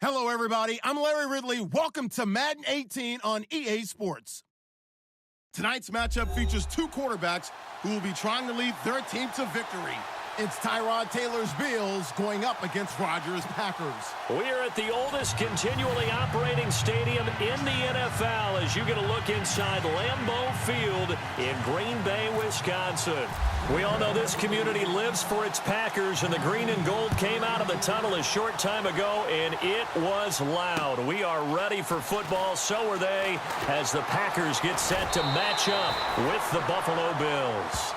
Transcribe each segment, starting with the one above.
Hello, everybody. I'm Larry Ridley. Welcome to Madden 18 on EA Sports. Tonight's matchup features two quarterbacks who will be trying to lead their team to victory. It's Tyrod Taylor's Bills going up against Rodgers' Packers. We're at the oldest continually operating stadium in the NFL as you get a look inside Lambeau Field in Green Bay, Wisconsin. We all know this community lives for its Packers, and the green and gold came out of the tunnel a short time ago, and it was loud. We are ready for football, so are they, as the Packers get set to match up with the Buffalo Bills.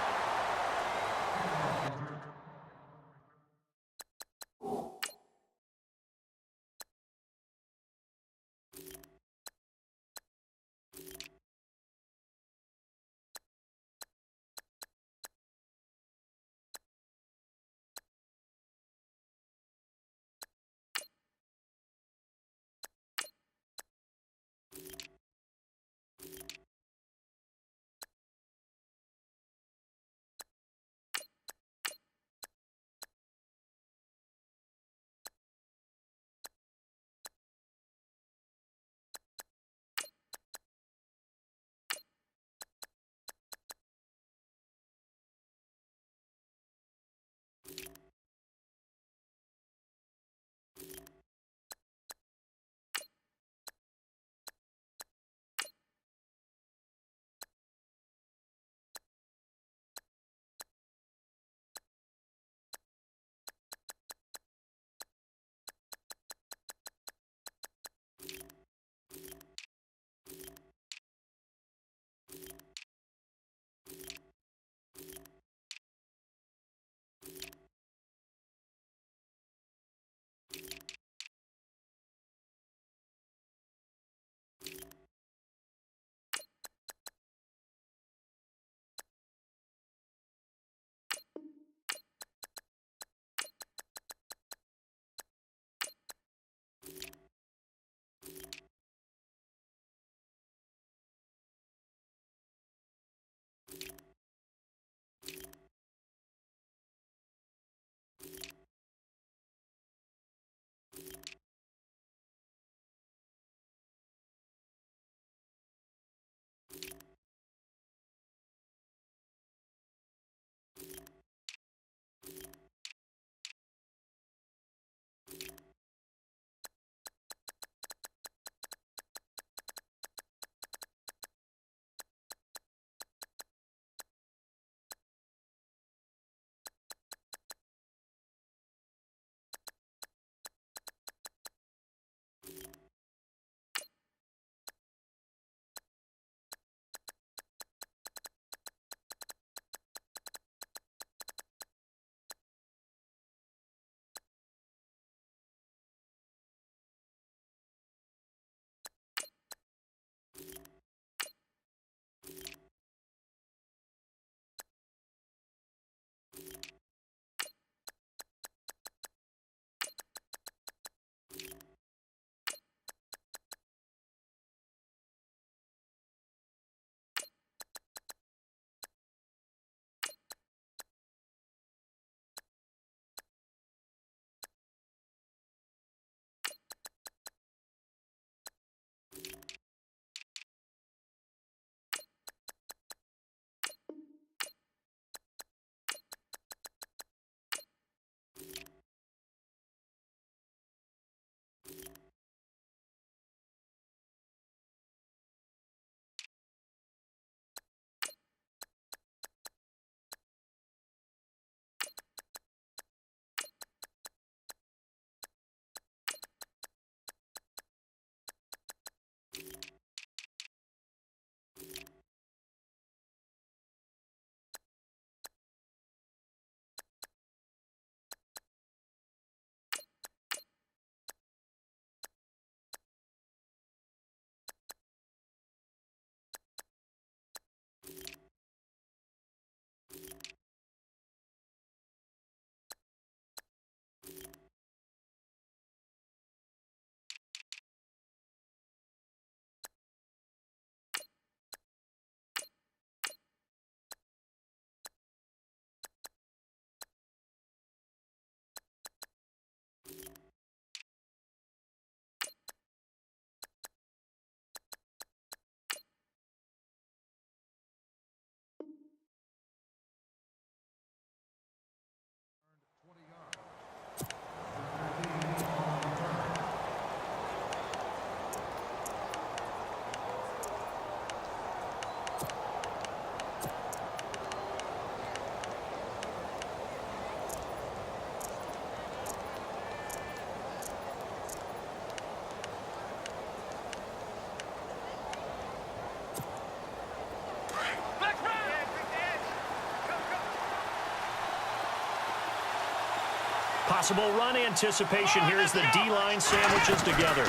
Possible run anticipation here as the D-line sandwiches together.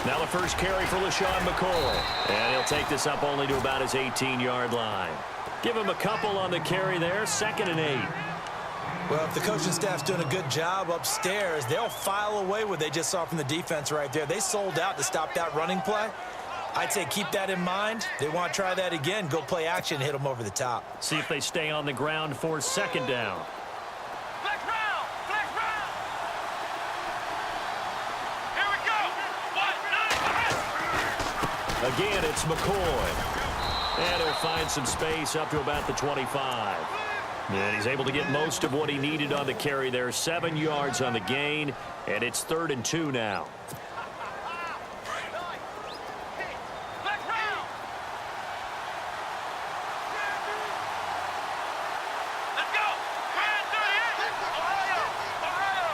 Now the first carry for LaShawn McCoy. And he'll take this up only to about his 18-yard line. Give him a couple on the carry there, 2nd and 8. Well, if the coaching staff's doing a good job upstairs, they'll file away what they just saw from the defense right there. They sold out to stop that running play. I'd say keep that in mind. They want to try that again. Go play action, hit them over the top. See if they stay on the ground for 2nd down. Flex round! Flex round! Here we go! 1, 9, Again, it's McCoy. And he'll find some space up to about the 25. And he's able to get most of what he needed on the carry there. 7 yards on the gain, and it's 3rd and 2 now. flex round! Let's go! Grand 38! Ohio!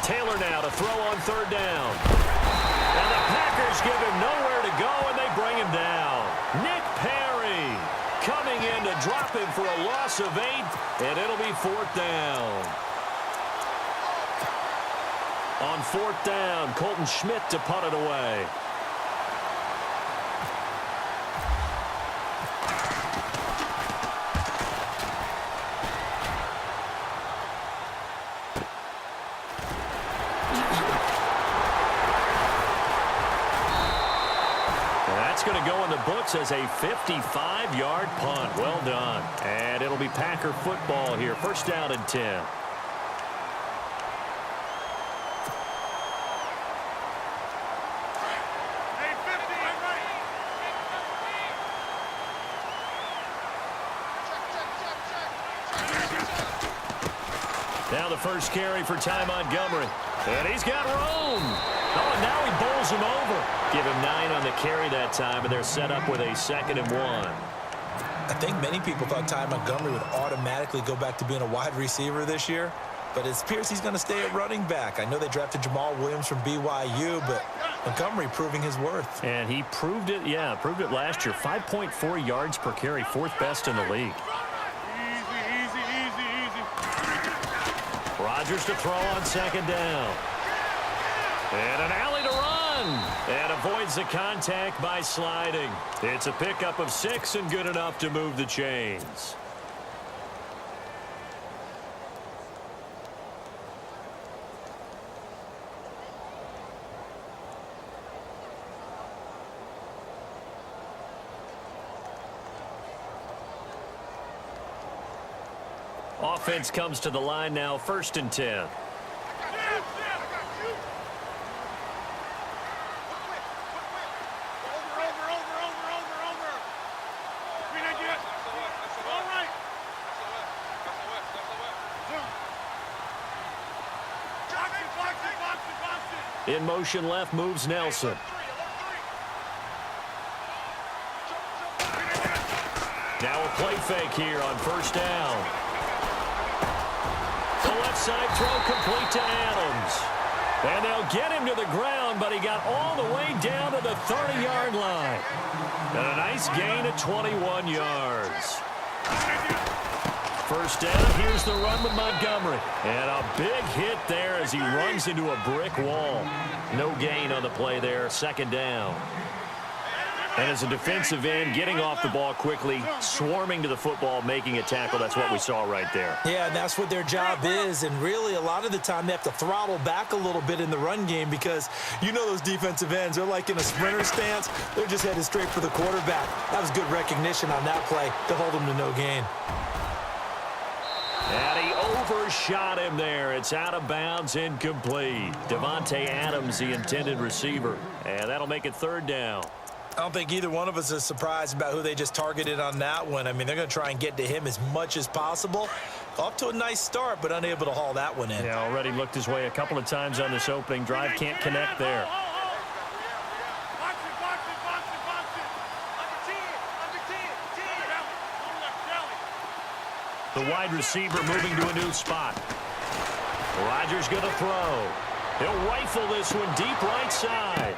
Taylor now to throw on 3rd down. And the Packers give him nowhere to go, and they bring him down. Nick Perry coming in to drop him for a loss of 8, and it'll be 4th down. On 4th down, Colton Schmidt to punt it away. Going to go in the books as a 55-yard punt. Well done. And it'll be Packer football here. 1st down and 10. Now the first carry for Ty Montgomery. And he's got room. Oh, and now he bowls him over. Give him 9 on the carry that time, and they're set up with a 2nd and 1. I think many people thought Ty Montgomery would automatically go back to being a wide receiver this year, but it appears he's going to stay at running back. I know they drafted Jamal Williams from BYU, but Montgomery proving his worth. And he proved it, proved it last year. 5.4 yards per carry, 4th best in the league. Easy. Rodgers to throw on 2nd down. And an alley to run. And avoids the contact by sliding. It's a pickup of 6 and good enough to move the chains. Offense comes to the line now, 1st and 10. In motion left moves Nelson. Now a play fake here on 1st down. The left side throw complete to Adams. And they'll get him to the ground, but he got all the way down to the 30-yard line. And a nice gain of 21 yards. 1st down, here's the run with Montgomery. And a big hit there as he runs into a brick wall. No gain on the play there, 2nd down. And as a defensive end, getting off the ball quickly, swarming to the football, making a tackle, that's what we saw right there. Yeah, and that's what their job is. And really, a lot of the time, they have to throttle back a little bit in the run game because you know those defensive ends, they're like in a sprinter stance. They're just headed straight for the quarterback. That was good recognition on that play to hold them to no gain. And he overshot him there. It's out of bounds, incomplete. Devontae Adams, the intended receiver. And that'll make it 3rd down. I don't think either one of us is surprised about who they just targeted on that one. I mean, they're going to try and get to him as much as possible. Off to a nice start, but unable to haul that one in. Yeah, already looked his way a couple of times on this opening drive. Can't connect there. The wide receiver moving to a new spot. Rodgers going to throw. He'll rifle this one deep right side.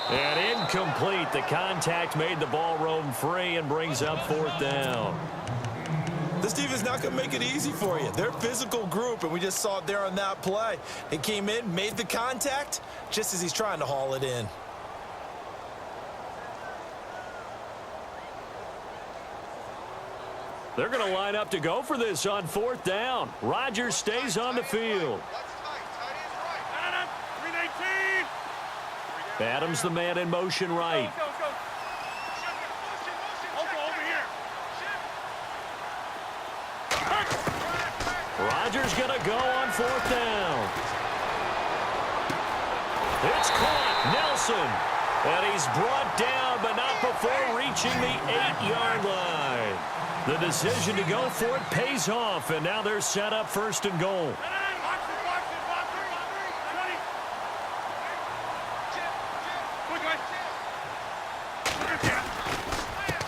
And incomplete. The contact made the ball roam free and brings up 4th down. This defense is not going to make it easy for you. They're a physical group, and we just saw it there on that play. It came in, made the contact, just as he's trying to haul it in. They're going to line up to go for this on 4th down. Rodgers stays on the field. Adams the man in motion right. Rodgers going to go on 4th down. It's caught. Nelson. And he's brought down, but not before reaching the 8-yard line. The decision to go for it pays off, and now they're set up 1st and goal.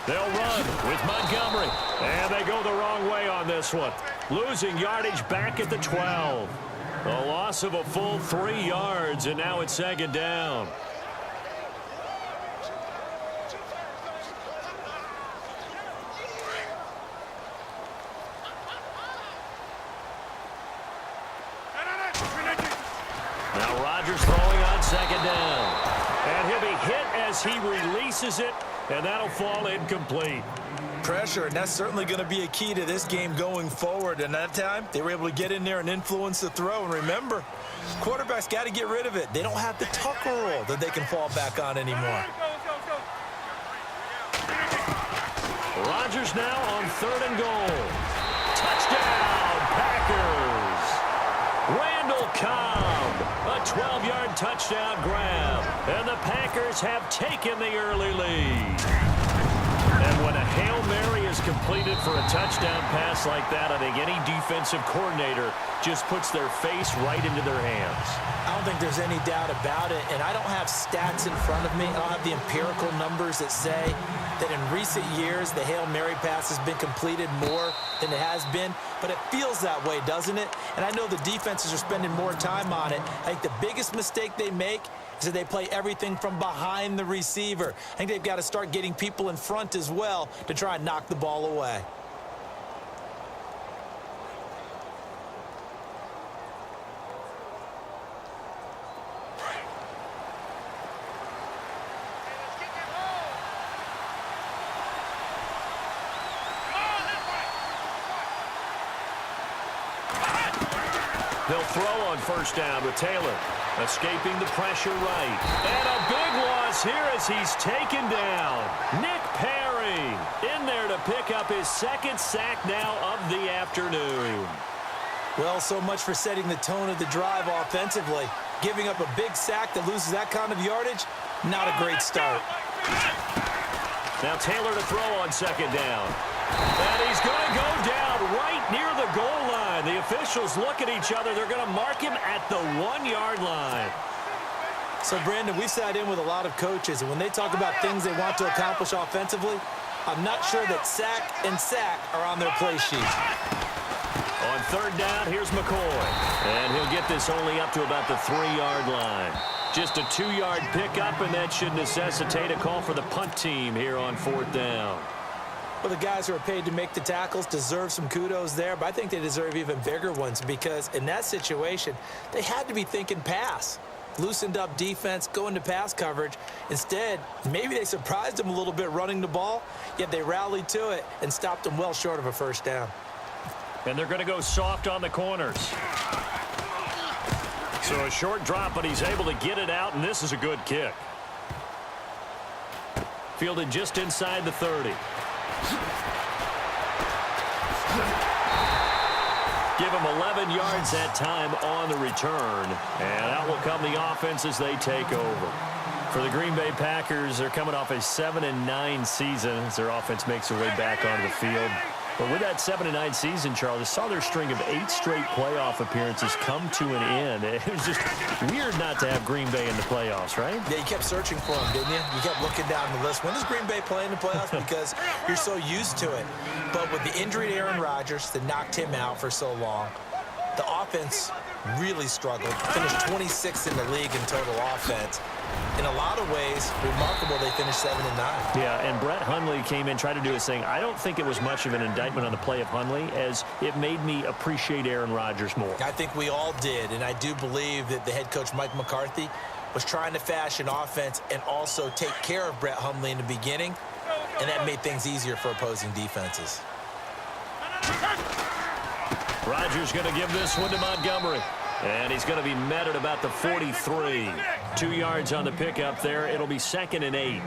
They'll run with Montgomery, and they go the wrong way on this one. Losing yardage back at the 12. A loss of a full 3 yards, and now it's 2nd down. Now Rodgers throwing on 2nd down. And he'll be hit as he releases it, and that'll fall incomplete. Pressure, and that's certainly going to be a key to this game going forward. And that time, they were able to get in there and influence the throw. And remember, quarterbacks got to get rid of it. They don't have the tucker roll that they can fall back on anymore. Rodgers now on 3rd and goal. Touchdown, Packers. Randall Cobb, a 12-yard touchdown grab. And the Packers have taken the early lead. And when a Hail Mary is completed for a touchdown pass like that, I think any defensive coordinator just puts their face right into their hands. I don't think there's any doubt about it, and I don't have stats in front of me. I don't have the empirical numbers that say that in recent years the Hail Mary pass has been completed more than it has been, but it feels that way, doesn't it? And I know the defenses are spending more time on it. I think the biggest mistake they make is that they play everything from behind the receiver. I think they've got to start getting people in front as well to try and knock the ball away. They'll throw on 1st down with Taylor. Escaping the pressure right. And a big loss here as he's taken down. Nick Perry in there to pick up his 2nd sack now of the afternoon. Well, so much for setting the tone of the drive offensively. Giving up a big sack that loses that kind of yardage, not a great start. Now Taylor to throw on 2nd down. And he's going to go down right near the goal line. The officials look at each other. They're going to mark him at the 1-yard line. So, Brandon, we've sat in with a lot of coaches, and when they talk about things they want to accomplish offensively, I'm not sure that sack and sack are on their play sheet. On 3rd down, here's McCoy. And he'll get this only up to about the 3-yard line. Just a 2-yard pickup, and that should necessitate a call for the punt team here on 4th down. Well, the guys who are paid to make the tackles deserve some kudos there, but I think they deserve even bigger ones because in that situation, they had to be thinking pass. Loosened up defense, going to pass coverage. Instead, maybe they surprised them a little bit running the ball, yet they rallied to it and stopped them well short of a 1st down. And they're going to go soft on the corners. So a short drop, but he's able to get it out, and this is a good kick. Fielded just inside the 30. Give him 11 yards that time on the return. And out will come the offense as they take over. For the Green Bay Packers, they're coming off a 7-9 season as their offense makes their way back onto the field. But with that 7-9 season, Charles, saw their string of 8 straight playoff appearances come to an end. It was just weird not to have Green Bay in the playoffs, right? Yeah, you kept searching for them, didn't you? You kept looking down the list. When does Green Bay play in the playoffs? Because you're so used to it. But with the injury to Aaron Rodgers that knocked him out for so long, the offense really struggled. Finished 26th in the league in total offense. in a lot of ways, remarkable they finished 7-9. Yeah, and Brett Hundley came in, tried to do his thing. I don't think it was much of an indictment on the play of Hundley, as it made me appreciate Aaron Rodgers more. I think we all did, and I do believe that the head coach, Mike McCarthy, was trying to fashion offense and also take care of Brett Hundley in the beginning, and that made things easier for opposing defenses. Rodgers going to give this one to Montgomery. And he's going to be met at about the 43. 2 yards on the pickup there. It'll be 2nd and 8.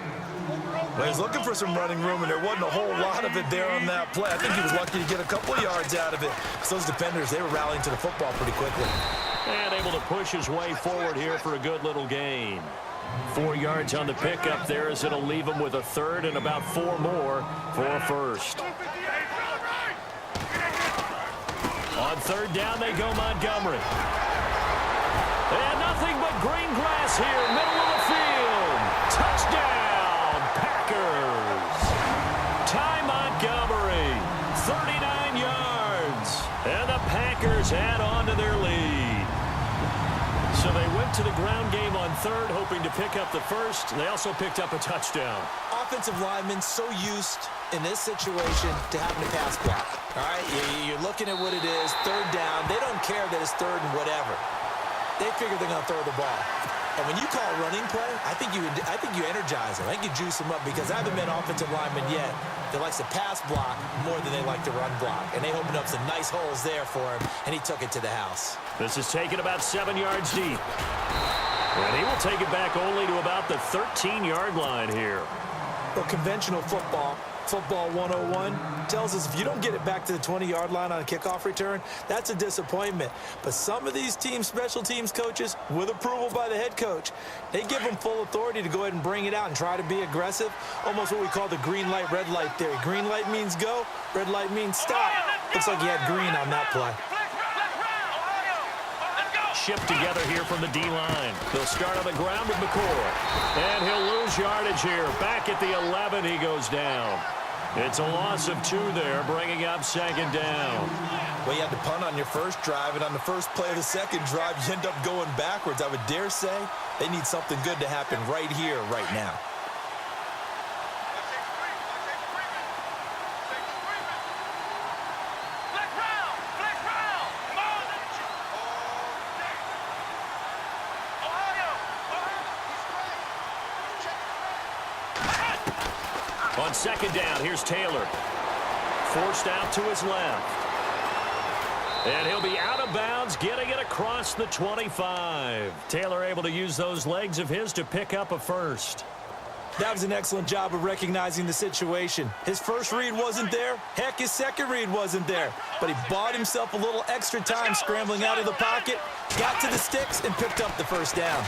Well, he's looking for some running room, and there wasn't a whole lot of it there on that play. I think he was lucky to get a couple of yards out of it. Because those defenders, they were rallying to the football pretty quickly. And able to push his way forward here for a good little gain. 4 yards on the pickup there, as it'll leave him with a 3rd and about 4 more for a 1st. On 3rd down, they go Montgomery. And nothing but green grass here, middle of the field. Touchdown, Packers. Ty Montgomery, 39 yards. And the Packers add on to their lead. So they went to the ground game on 3rd, hoping to pick up the 1st. They also picked up a touchdown. Offensive linemen so used in this situation to having to pass block. All right, you're looking at what it is, 3rd down. They don't care that it's 3rd and whatever. They figure they're going to throw the ball. And when you call a running play, I think you energize them. I think you juice them up, because I haven't met offensive lineman yet that likes to pass block more than they like to run block. And they opened up some nice holes there for him, and he took it to the house. This is taken about 7 yards deep. And he will take it back only to about the 13-yard line here. Well, conventional football 101, tells us if you don't get it back to the 20-yard line on a kickoff return, that's a disappointment. But some of these teams, special teams coaches, with approval by the head coach, they give them full authority to go ahead and bring it out and try to be aggressive. Almost what we call the green light, red light theory. Green light means go, red light means stop. Looks like he had green on that play. Shipped together here from the D-line. They'll start on the ground with McCoy. And he'll lose yardage here. Back at the 11, he goes down. It's a loss of 2 there, bringing up 2nd down. Well, you had to punt on your first drive, and on the first play of the second drive, you end up going backwards. I would dare say they need something good to happen right here, right now. On 2nd down, here's Taylor. Forced out to his left. And he'll be out of bounds, getting it across the 25. Taylor able to use those legs of his to pick up a 1st. That was an excellent job of recognizing the situation. His first read wasn't there. Heck, his second read wasn't there. But he bought himself a little extra time scrambling out of the pocket, got to the sticks, and picked up the 1st down.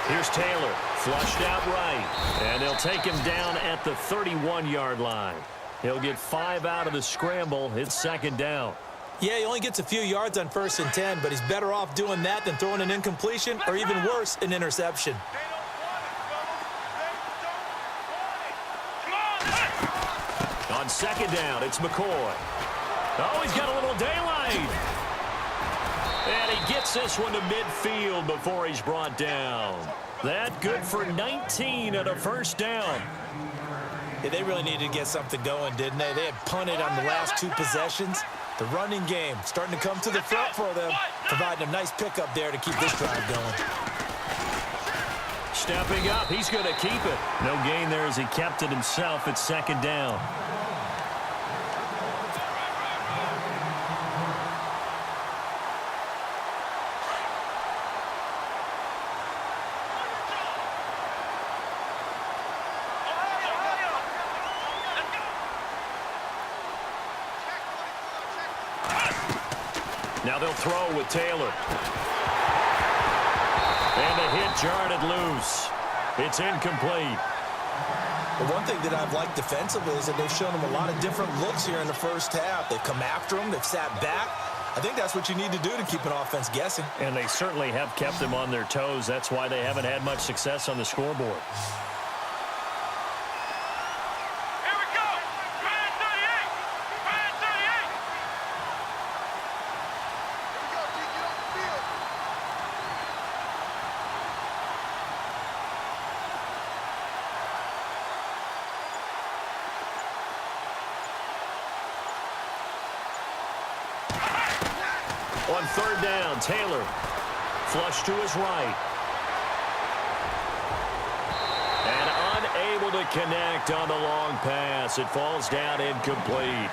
Here's Taylor, flushed out right. And they'll take him down at the 31-yard line. He'll get 5 out of the scramble. It's 2nd down. Yeah, he only gets a few yards on 1st and 10, but he's better off doing that than throwing an incompletion, or even worse, an interception. On 2nd down, it's McCoy. Oh, he's got a little daylight. And he gets this one to midfield before he's brought down. That good for 19 at a 1st down. Yeah, they really needed to get something going, didn't they? They had punted on the last 2 possessions. The running game starting to come to the front for them, providing a nice pickup there to keep this drive going. Stepping up, he's going to keep it. No gain there as he kept it himself at 2nd down. Now they'll throw with Taylor. And the hit jarred loose. It's incomplete. The one thing that I've liked defensively is that they've shown them a lot of different looks here in the first half. They've come after them. They've sat back. I think that's what you need to do to keep an offense guessing. And they certainly have kept them on their toes. That's why they haven't had much success on the scoreboard. On third down, Taylor. Flush to his right. And unable to connect on the long pass. It falls down incomplete.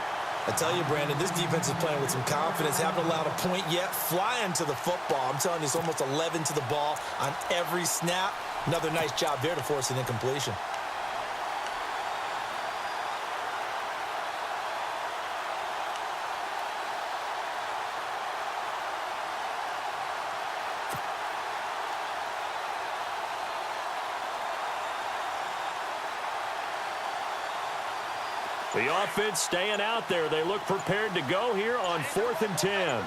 I tell you, Brandon, this defense is playing with some confidence. Haven't allowed a point yet. Flying to the football. I'm telling you, it's almost 11 to the ball on every snap. Another nice job there to force an incompletion. The offense staying out there. They look prepared to go here on 4th and 10.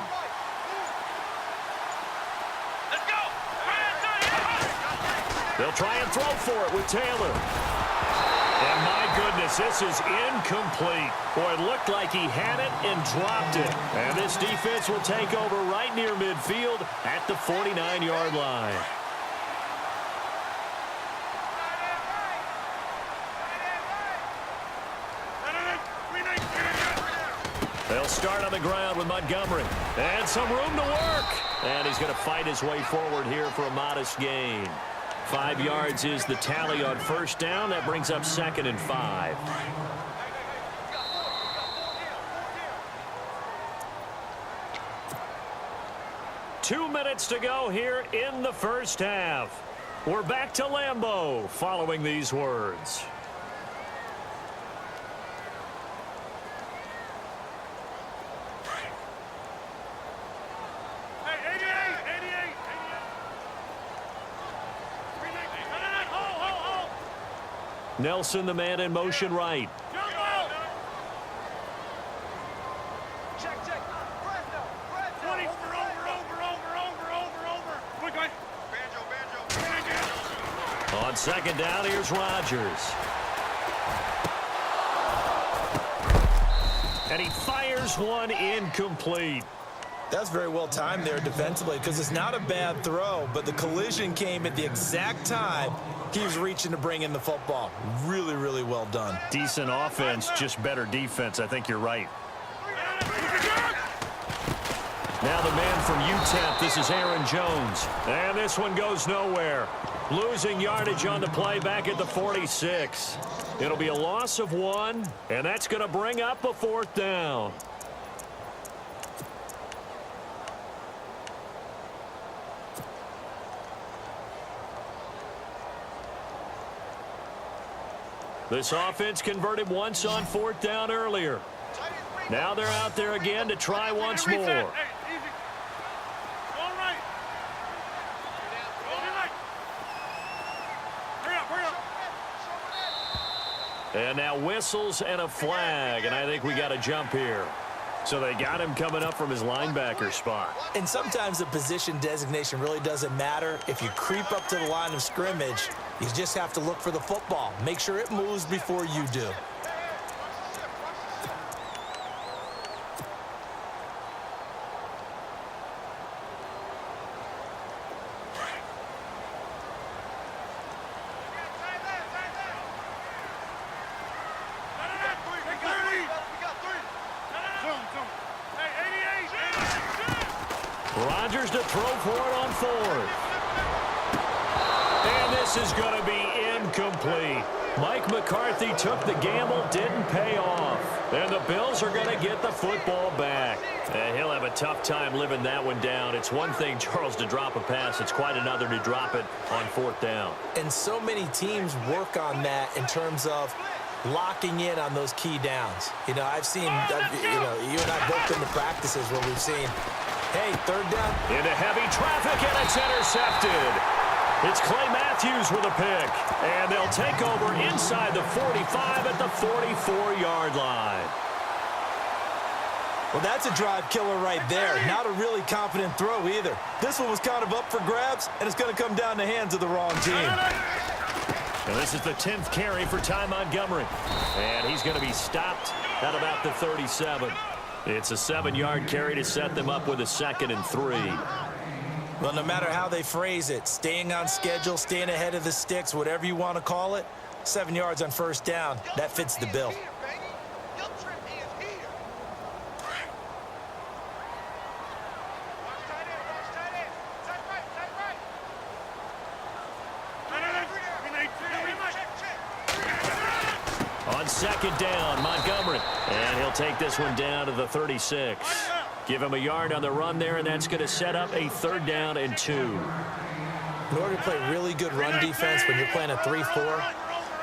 Let's go. They'll try and throw for it with Taylor. And my goodness, this is incomplete. Boy, it looked like he had it and dropped it. And this defense will take over right near midfield at the 49-yard line. They'll start on the ground with Montgomery. And some room to work. And he's going to fight his way forward here for a modest gain. 5 yards is the tally on first down. That brings up 2nd and 5. Two minutes to go here in the first half. We're back to Lambeau following these words. Nelson, the man in motion right. Check. Brando. 20. Over. Quick. Banjo. On second down, here's Rodgers. And he fires one incomplete. That's very well timed there defensively because it's not a bad throw, but the collision came at the exact time he was reaching to bring in the football. Really, really well done. Decent offense, just better defense. I think you're right. Now the man from UTEP, this is Aaron Jones. And this one goes nowhere. Losing yardage on the play back at the 46. It'll be a loss of 1, and that's going to bring up a 4th down. This offense converted once on 4th down earlier. Now they're out there again to try once more. And now whistles and a flag, and I think we got a jump here. So they got him coming up from his linebacker spot. And sometimes the position designation really doesn't matter. If you creep up to the line of scrimmage, you just have to look for the football. Make sure it moves before you do. Rodgers to throw for it on 4th. And this is going to be incomplete. Mike McCarthy took the gamble, didn't pay off. And the Bills are going to get the football back. And he'll have a tough time living that one down. It's one thing, Charles, to drop a pass. It's quite another to drop it on 4th down. And so many teams work on that in terms of locking in on those key downs. You know, I've seen, you and I both been to practices where we've seen, hey, 3rd down. Into heavy traffic, and it's intercepted. It's Clay Matthews with a pick. And they'll take over inside the 45 at the 44-yard line. Well, that's a drive killer right there. Not a really confident throw either. This one was kind of up for grabs, and it's going to come down the hands of the wrong team. And this is the 10th carry for Ty Montgomery. And he's going to be stopped at about the 37. It's a 7-yard carry to set them up with a 2nd and 3. Well, no matter how they phrase it, staying on schedule, staying ahead of the sticks, whatever you want to call it, 7 yards on 1st down, that fits the bill. On second down, Montgomery. And he'll take this one down to the 36. Give him a yard on the run there, and that's going to set up a 3rd down and 2. In order to play really good run defense when you're playing a 3-4,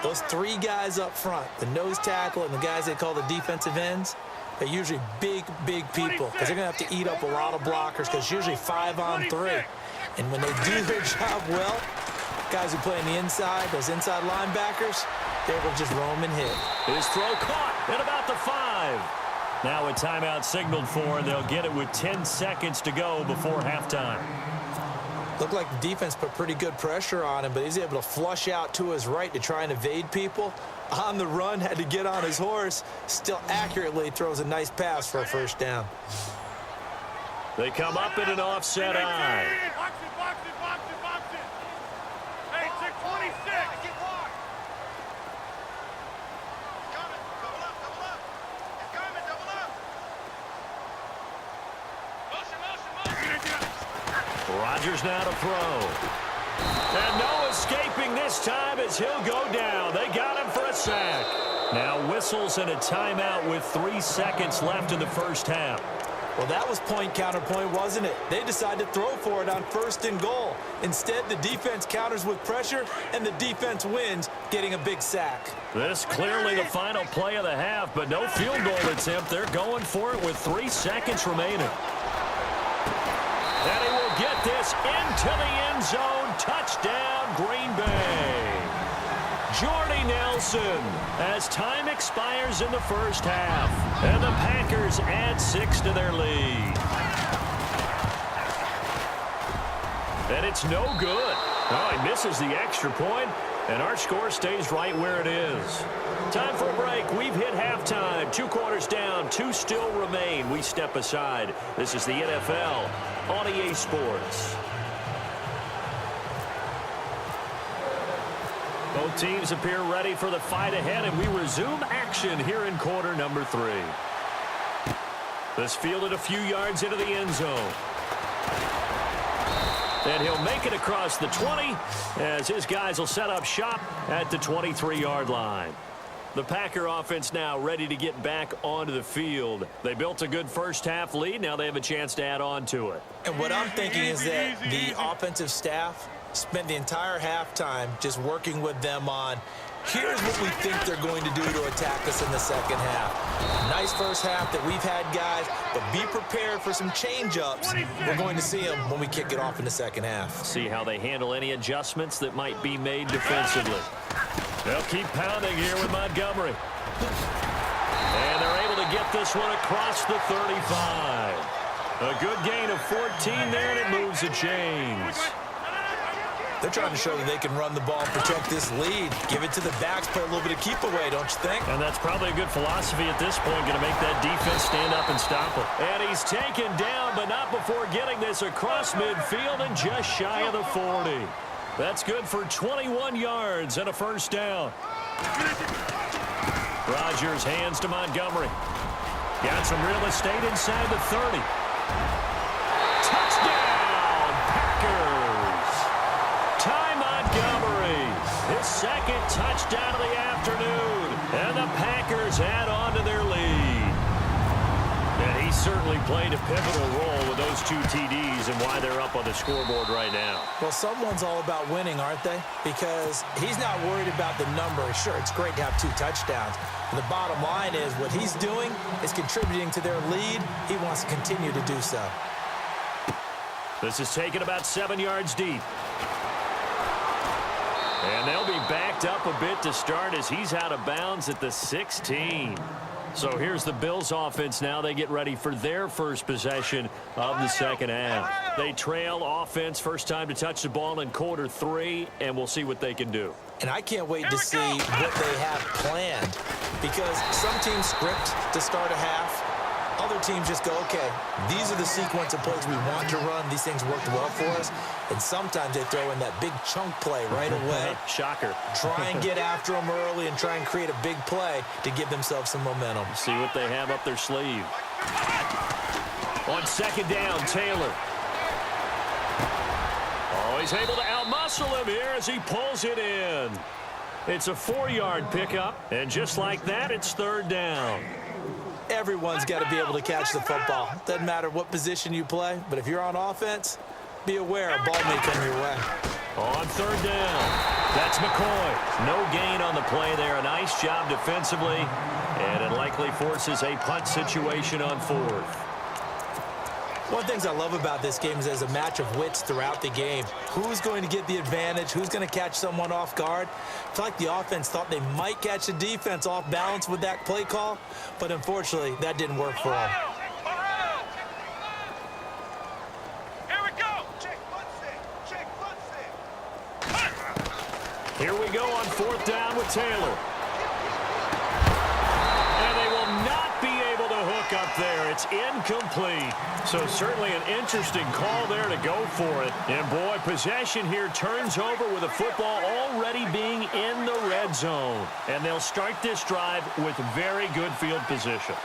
those 3 guys up front, the nose tackle and the guys they call the defensive ends, they're usually big people because they're going to have to eat up a lot of blockers because it's usually 5 on 3. And when they do their job well, guys who play on the inside, those inside linebackers, they will just roam and hit. His throw caught at about the 5. Now a timeout signaled for, and they'll get it with 10 seconds to go before halftime. Looked like the defense put pretty good pressure on him, but he's able to flush out to his right to try and evade people. On the run, had to get on his horse. Still accurately throws a nice pass for a 1st down. They come up in an offset eye. Box it. Hey, 626. Double up. It's coming, double up. Motion. Rodgers now to throw. And no escaping this time as he'll go down. They got him for a sack. Now whistles and a timeout with 3 seconds left in the 1st half. Well, that was point counterpoint, wasn't it? They decided to throw for it on 1st and goal. Instead, the defense counters with pressure, and the defense wins, getting a big sack. This clearly the final play of the half, but no field goal attempt. They're going for it with 3 seconds remaining. And he will get this into the end zone. Touchdown, Green Bay. Jordy Nelson as time expires in the 1st half. And the Packers add 6 to their lead. And it's no good. Oh, he misses the extra point, and our score stays right where it is. Time for a break. We've hit halftime. 2 quarters down. 2 still remain. We step aside. This is the NFL on EA Sports. Both teams appear ready for the fight ahead, and we resume action here in quarter number 3. This fielded a few yards into the end zone. And he'll make it across the 20 as his guys will set up shop at the 23-yard line. The Packer offense now ready to get back onto the field. They built a good 1st half lead. Now they have a chance to add on to it. And what I'm thinking is that the offensive staff spent the entire halftime just working with them on, here's what we think they're going to do to attack us in the 2nd half. Nice 1st half that we've had, guys, but be prepared for some change-ups. We're going to see them when we kick it off in the 2nd half. See how they handle any adjustments that might be made defensively. They'll keep pounding here with Montgomery. And they're able to get this one across the 35. A good gain of 14 there, and it moves the chains. They're trying to show that they can run the ball and protect this lead. Give it to the backs, play a little bit of keep away, don't you think? And that's probably a good philosophy at this point, going to make that defense stand up and stop it. And he's taken down, but not before getting this across midfield and just shy of the 40. That's good for 21 yards and a 1st down. Rodgers hands to Montgomery. Got some real estate inside the 30. Touchdown, Packers. Ty Montgomery, his 2nd touchdown of the afternoon. And the Packers add on to their lead. And he certainly played a pivotal role with those 2 TDs and why they're up on the scoreboard right now. Well, someone's all about winning, aren't they? Because he's not worried about the number. Sure, it's great to have 2 touchdowns. But the bottom line is what he's doing is contributing to their lead. He wants to continue to do so. This is taken about 7 yards deep. And they'll be backed up a bit to start as he's out of bounds at the 16. So here's the Bills offense now. They get ready for their first possession of the 2nd half. They trail offense, first time to touch the ball in quarter 3, and we'll see what they can do. And I can't wait to see what they have planned, because some teams script to start a half. Other teams just go, okay, these are the sequence of plays we want to run. These things worked well for us. And sometimes they throw in that big chunk play right away. Shocker. Try and get after them early and try and create a big play to give themselves some momentum. See what they have up their sleeve. On 2nd down, Taylor. Oh, he's able to outmuscle him here as he pulls it in. It's a 4-yard pickup, and just like that, it's third down. Everyone's got to be able to catch the football. Doesn't matter what position you play, but if you're on offense, be aware a ball may come your way. On third down, that's McCoy. No gain on the play there. A nice job defensively, and it likely forces a punt situation on fourth. One of the things I love about this game is there's a match of wits throughout the game. Who's going to get the advantage? Who's going to catch someone off guard? I feel like the offense thought they might catch the defense off balance with that play call, but unfortunately, that didn't work for them. Here we go on fourth down with Taylor. And they will not be able to hook up there. It's incomplete. So certainly an interesting call there to go for it. And boy, possession here turns over with the football already being in the red zone. And they'll start this drive with very good field position.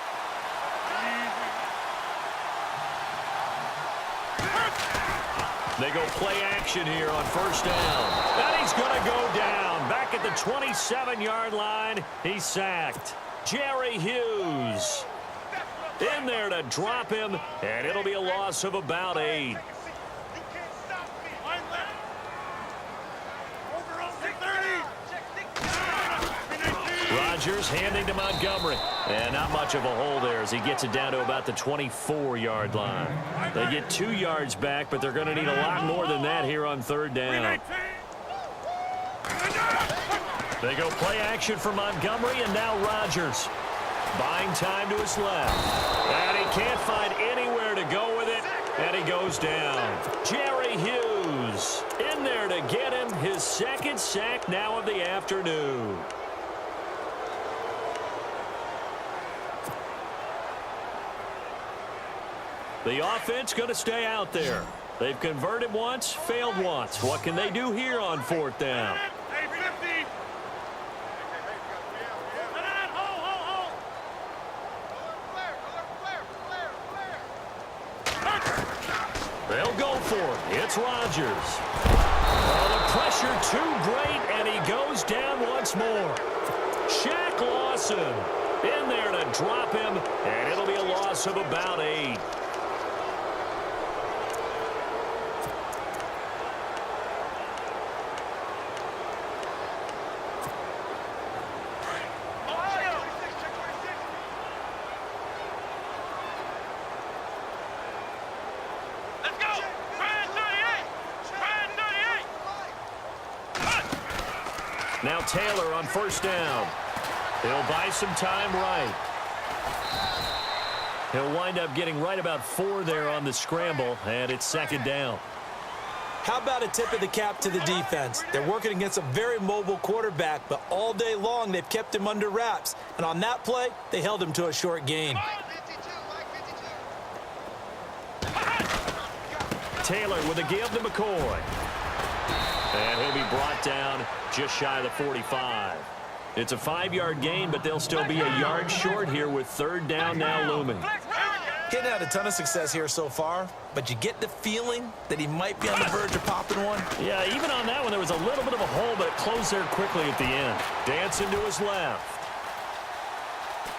They go play action here on first down. And he's going to go down. Back at the 27-yard line, he's sacked. Jerry Hughes in there to drop him, and it'll be a loss of about 8. Rodgers handing to Montgomery. And not much of a hole there as he gets it down to about the 24-yard line. They get 2 yards back, but they're going to need a lot more than that here on third down. They go play action for Montgomery, and now Rodgers. Buying time to his left. And he can't find anywhere to go with it, and he goes down. Jerry Hughes in there to get him his second sack now of the afternoon. The offense going to stay out there. They've converted once, failed once. What can they do here on fourth down? They'll go for it. It's Rodgers. Oh, the pressure too great, and he goes down once more. Shaq Lawson in there to drop him, and it'll be a loss of about 8. Now Taylor on first down. He'll buy some time right. He'll wind up getting right about 4 there on the scramble, and it's second down. How about a tip of the cap to the defense? They're working against a very mobile quarterback, but all day long they've kept him under wraps. And on that play, they held him to a short gain. Taylor with a give to McCoy. And he'll be brought down just shy of the 45. It's a 5-yard gain, but they'll still be a yard short here with third down now looming. Getting had a ton of success here so far, but you get the feeling that he might be on the verge of popping one. Yeah, even on that one, there was a little bit of a hole, but it closed there quickly at the end. Dancing to his left.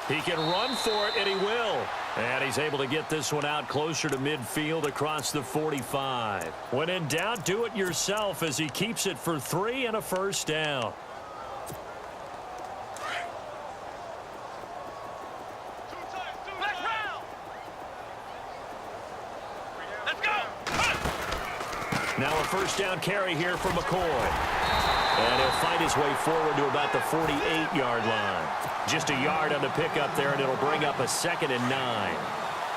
He can run for it, and he will. And he's able to get this one out closer to midfield across the 45. When in doubt, do it yourself as he keeps it for 3 and a first down. Now a first down carry here for McCoy. And he'll fight his way forward to about the 48-yard line. Just a yard on the pickup there, and it'll bring up a 2nd and 9.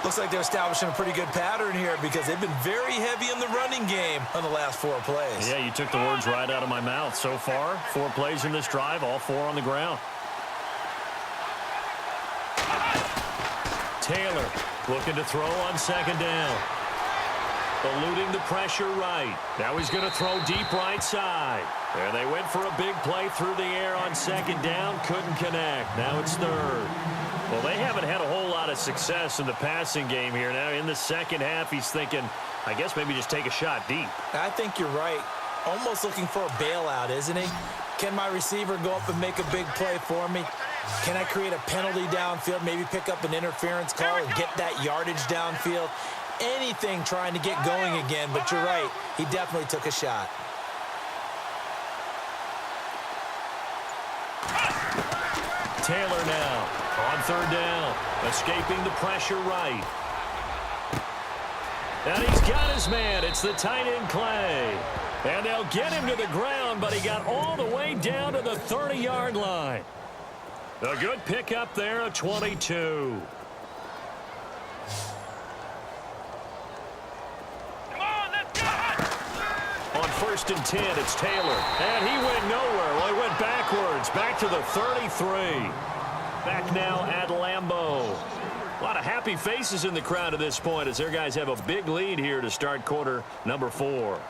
Looks like they're establishing a pretty good pattern here because they've been very heavy in the running game on the last 4 plays. Yeah, you took the words right out of my mouth. So far, 4 plays in this drive, all 4 on the ground. Taylor looking to throw on second down. Eluding the pressure right. Now he's going to throw deep right side. There they went for a big play through the air on second down. Couldn't connect. Now it's third. Well, they haven't had a whole lot of success in the passing game here. Now in the second half, he's thinking, I guess maybe just take a shot deep. I think you're right. Almost looking for a bailout, isn't he? Can my receiver go up and make a big play for me? Can I create a penalty downfield, maybe pick up an interference call and get that yardage downfield? Anything trying to get going again, but you're right. He definitely took a shot. Taylor now on third down, escaping the pressure right. And he's got his man. It's the tight end, Clay. And they'll get him to the ground, but he got all the way down to the 30-yard line. A good pickup there, a 22. Come on, let's go! On 1st and 10, it's Taylor. And he went nowhere. Well, he went backwards, back to the 33. Back now at Lambeau. A lot of happy faces in the crowd at this point as their guys have a big lead here to start quarter number 4.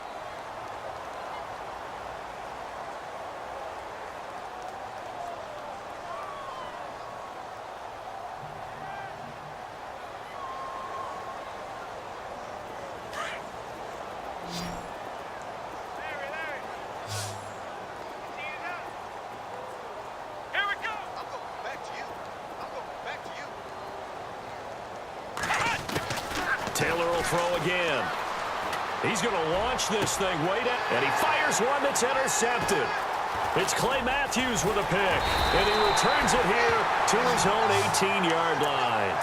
Taylor will throw again. He's going to launch this thing way down, and he fires one that's intercepted. It's Clay Matthews with a pick, and he returns it here to his own 18-yard line.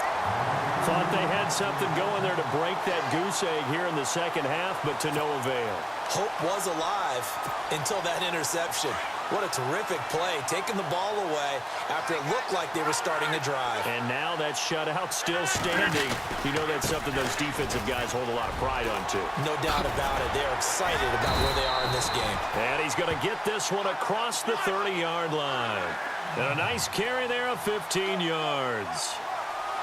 Thought they had something going there to break that goose egg here in the second half, but to no avail. Hope was alive until that interception. What a terrific play, taking the ball away after it looked like they were starting to drive. And now that shutout still standing. You know that's something those defensive guys hold a lot of pride on, too. No doubt about it. They're excited about where they are in this game. And he's going to get this one across the 30-yard line. And a nice carry there of 15 yards.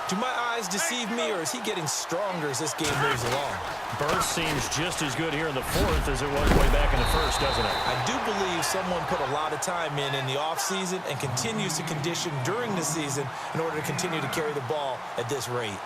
Do my eyes deceive me, or is he getting stronger as this game moves along? Burst seems just as good here in the 4th as it was way back in the 1st, doesn't it? I do believe someone put a lot of time in the offseason and continues to condition during the season in order to continue to carry the ball at this rate.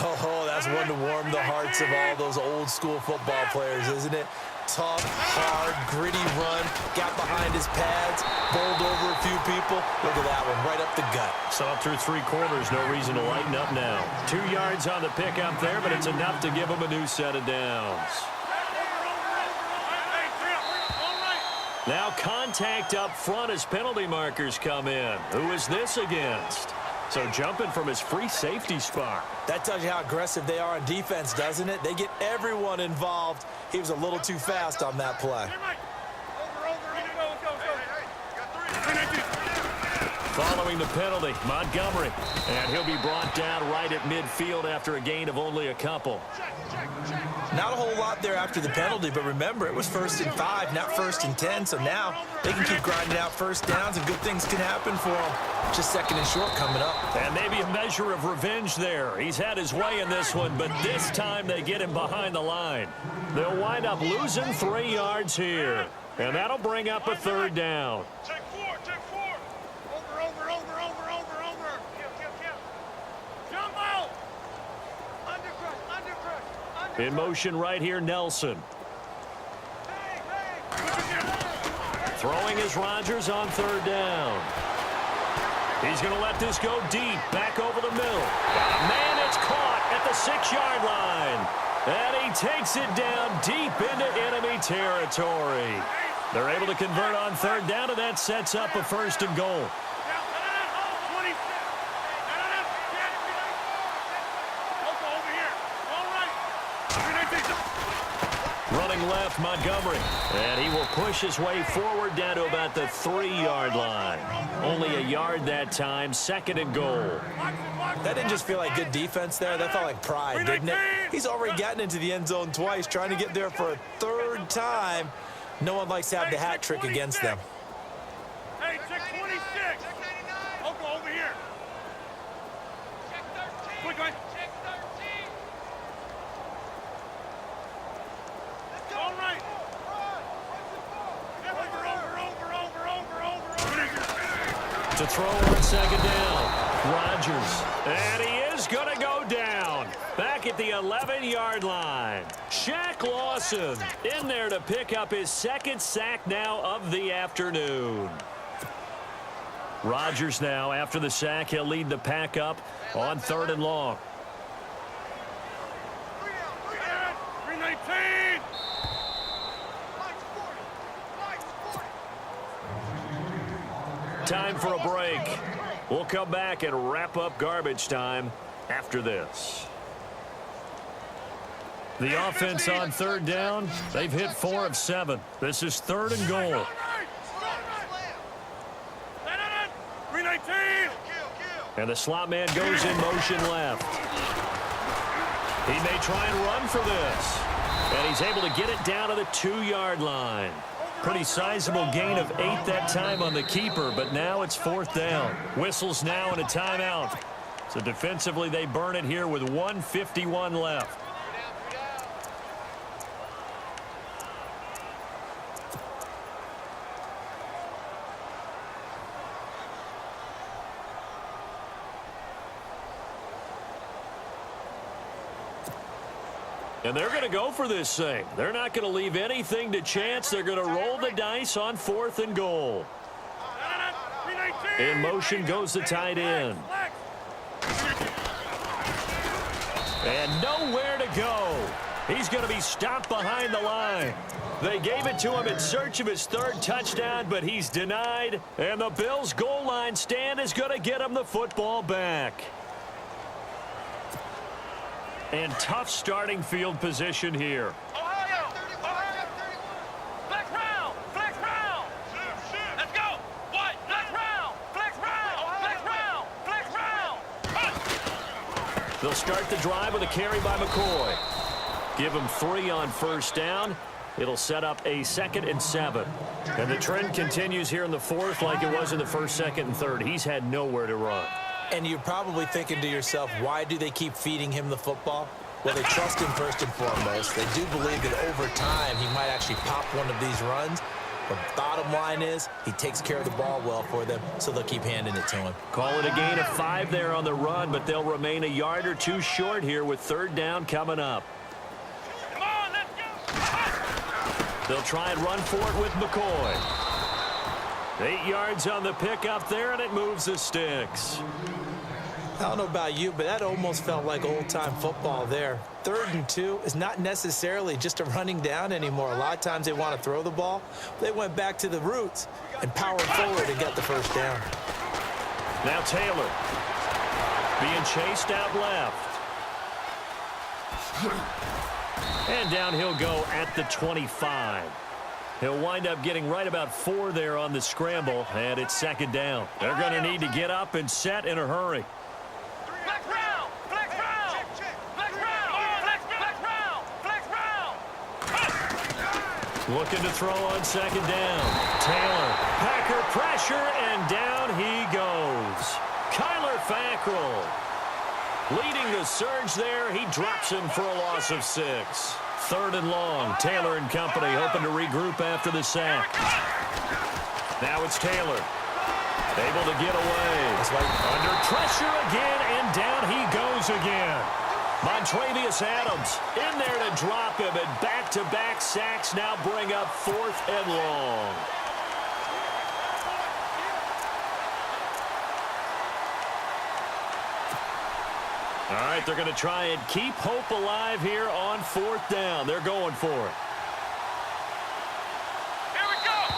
Oh, that's one to warm the hearts of all those old-school football players, isn't it? Tough, hard, gritty run, got behind his pads, bowled over a few people. Look at that one, right up the gut. Saw through 3 quarters, no reason to lighten up now. 2 yards on the pickup there, but it's enough to give him a new set of downs. Now contact up front as penalty markers come in. Who is this against? So jumping from his free safety spot. That tells you how aggressive they are on defense, doesn't it? They get everyone involved. He was a little too fast on that play. Following the penalty, Montgomery. And he'll be brought down right at midfield after a gain of only a couple. Not a whole lot there after the penalty, but remember, it was 1st and 5, not 1st and 10, so now they can keep grinding out first downs and good things can happen for them. Just 2nd and short coming up. And maybe a measure of revenge there. He's had his way in this one, but this time they get him behind the line. They'll wind up losing 3 yards here, and that'll bring up a 3rd down. Check 4, check 4. Over. Jump out. Under crush. In motion right here, Nelson. Throwing is Rodgers on 3rd down. He's going to let this go deep, back over the middle. Man, it's caught at the 6-yard line. And he takes it down deep into enemy territory. They're able to convert on 3rd down, and that sets up a 1st and goal. Running left, Montgomery. And he will push his way forward down to about the 3-yard line. Only a yard that time, 2nd and goal. That didn't just feel like good defense there. That felt like pride, didn't it? He's already gotten into the end zone twice, trying to get there for a 3rd time. No one likes to have the hat trick against them. Hey, check 26. Uncle, over here. Check 13. Quick, guys. Check 13. Let's go. All right. Over. To throw on 2nd down. Rodgers. And he is going to go down. Back at the 11-yard line. Shaq Lawson in there to pick up his second sack now of the afternoon. Rodgers now, after the sack, he'll lead the pack up on 3rd and long. 319. Time for a break. We'll come back and wrap up garbage time after this. The offense on 3rd down, they've hit 4 of 7. This is 3rd and goal. 319. And the slot man goes in motion left. He may try and run for this. And he's able to get it down to the 2-yard line. Pretty sizable gain of 8 that time on the keeper, but now it's 4th down. Whistles now and a timeout. So defensively, they burn it here with 1:51 left. And they're going to go for this thing. They're not going to leave anything to chance. They're going to roll the dice on 4th and goal. In motion goes the tight end. And nowhere to go. He's going to be stopped behind the line. They gave it to him in search of his 3rd touchdown, but he's denied. And the Bills' goal line stand is going to get him the football back. And tough starting field position here. Ohio! Flex round! Flex round! Let's go! What? Flex round! Flex round! Flex round! Flex round! They'll start the drive with a carry by McCoy. Give him 3 on 1st down. It'll set up a 2nd and 7. And the trend continues here in the 4th like it was in the 1st, 2nd, and 3rd. He's had nowhere to run. And you're probably thinking to yourself, why do they keep feeding him the football? Well, they trust him first and foremost. They do believe that over time he might actually pop one of these runs. But bottom line is he takes care of the ball well for them, so they'll keep handing it to him. Call it a gain of 5 there on the run, but they'll remain a yard or 2 short here with 3rd down coming up. Come on, let's go! They'll try and run for it with McCoy. 8 yards on the pickup there, and it moves the sticks. I don't know about you, but that almost felt like old-time football there. 3rd and 2 is not necessarily just a running down anymore. A lot of times they want to throw the ball. They went back to the roots and powered forward and got the 1st down. Now Taylor being chased out left. And down he'll go at the 25. He'll wind up getting right about 4 there on the scramble, and it's 2nd down. They're going to need to get up and set in a hurry. Flex round! Flex round! Flex round! Flex round! Flex round! Looking to throw on 2nd down. Taylor, Packer pressure, and down he goes. Kyler Fackrell leading the surge there. He drops him for a loss of 6. 3rd and long. Taylor and company hoping to regroup after the sack. Now it's Taylor. Able to get away. Under pressure again, and down he goes again. Montravius Adams in there to drop him, and back-to-back sacks now bring up 4th and long. All right, they're going to try and keep hope alive here on 4th down. They're going for it. Here we go!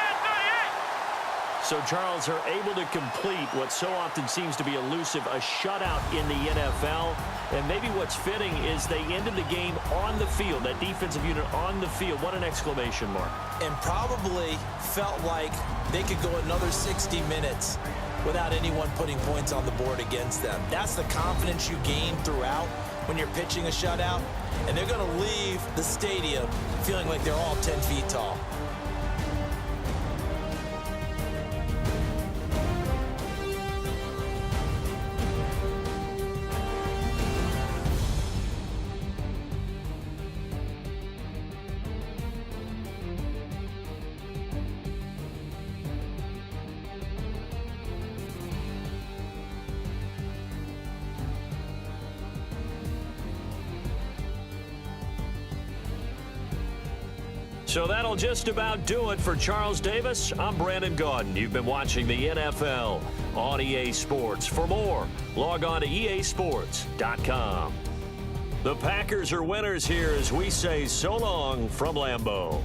38! So, Charles, are able to complete what so often seems to be elusive, a shutout in the NFL. And maybe what's fitting is they ended the game on the field, that defensive unit on the field. What an exclamation mark. And probably felt like they could go another 60 minutes without anyone putting points on the board against them. That's the confidence you gain throughout when you're pitching a shutout. And they're going to leave the stadium feeling like they're all 10 feet tall. So that'll just about do it for Charles Davis. I'm Brandon Gaudin. You've been watching the NFL on EA Sports. For more, log on to easports.com. The Packers are winners here as we say so long from Lambeau.